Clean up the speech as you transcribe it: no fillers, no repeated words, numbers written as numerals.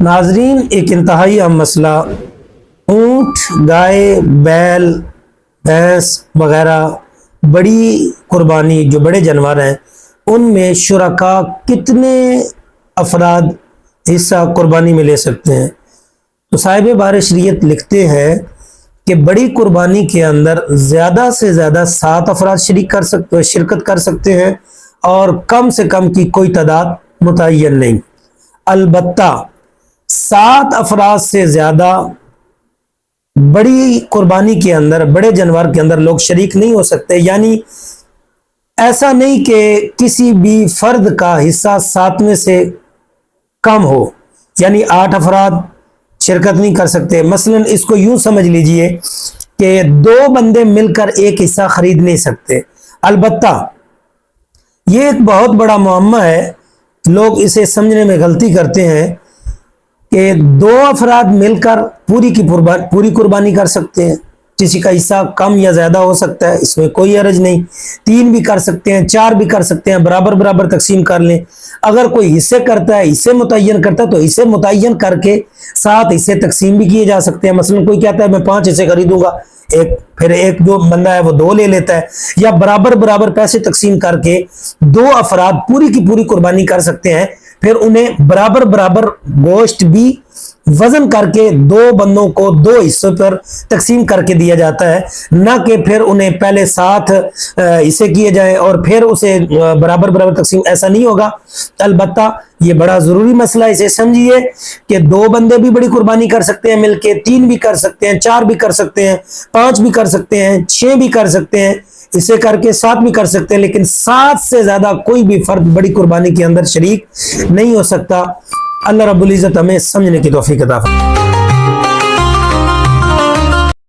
ناظرین، ایک انتہائی اہم مسئلہ اونٹ، گائے، بیل، بھینس وغیرہ بڑی قربانی جو بڑے جانور ہیں ان میں شرکا کتنے افراد حصہ قربانی میں لے سکتے ہیں؟ تو صاحب بار شریعت لکھتے ہیں کہ بڑی قربانی کے اندر زیادہ سے زیادہ 7 افراد شرکت کر سکتے ہیں اور کم سے کم کی کوئی تعداد متعین نہیں۔ البتہ 7 افراد سے زیادہ بڑی قربانی کے اندر، بڑے جانور کے اندر لوگ شریک نہیں ہو سکتے، یعنی ایسا نہیں کہ کسی بھی فرد کا حصہ 7 میں سے کم ہو، یعنی 8 افراد شرکت نہیں کر سکتے۔ مثلا اس کو یوں سمجھ لیجئے کہ 2 بندے مل کر ایک حصہ خرید نہیں سکتے۔ البتہ یہ ایک بہت بڑا معمہ ہے، لوگ اسے سمجھنے میں غلطی کرتے ہیں کہ 2 افراد مل کر پوری قربانی کر سکتے ہیں، کسی کا حصہ کم یا زیادہ ہو سکتا ہے، اس میں کوئی حرج نہیں۔ 3 بھی کر سکتے ہیں، 4 بھی کر سکتے ہیں، برابر برابر تقسیم کر لیں۔ اگر کوئی حصے کرتا ہے، حصے متعین کرتا ہے، تو حصے متعین کر کے 7 حصے تقسیم بھی کیے جا سکتے ہیں۔ مثلا کوئی کہتا ہے میں 5 حصے خریدوں گا، پھر ایک جو بندہ ہے وہ 2 لے لیتا ہے، یا برابر برابر پیسے تقسیم کر کے 2 افراد پوری کی پوری قربانی کر سکتے ہیں۔ پھر انہیں برابر برابر گوشت بھی وزن کر کے 2 بندوں کو 2 حصوں پر تقسیم کر کے دیا جاتا ہے، نہ کہ پھر انہیں پہلے 7 حصے کیے جائیں اور پھر اسے برابر برابر تقسیم، ایسا نہیں ہوگا۔ البتہ یہ بڑا ضروری مسئلہ، اسے سمجھیے کہ 2 بندے بھی بڑی قربانی کر سکتے ہیں مل کے، 3 بھی کر سکتے ہیں، 4 بھی کر سکتے ہیں، 5 بھی کر سکتے ہیں، 6 بھی کر سکتے ہیں، اسے کر کے 7 بھی کر سکتے ہیں، لیکن 7 سے زیادہ کوئی بھی فرد بڑی قربانی کے اندر شریک نہیں ہو سکتا۔ اللہ رب العزت ہمیں سمجھنے کی توفیق عطا فرمائے۔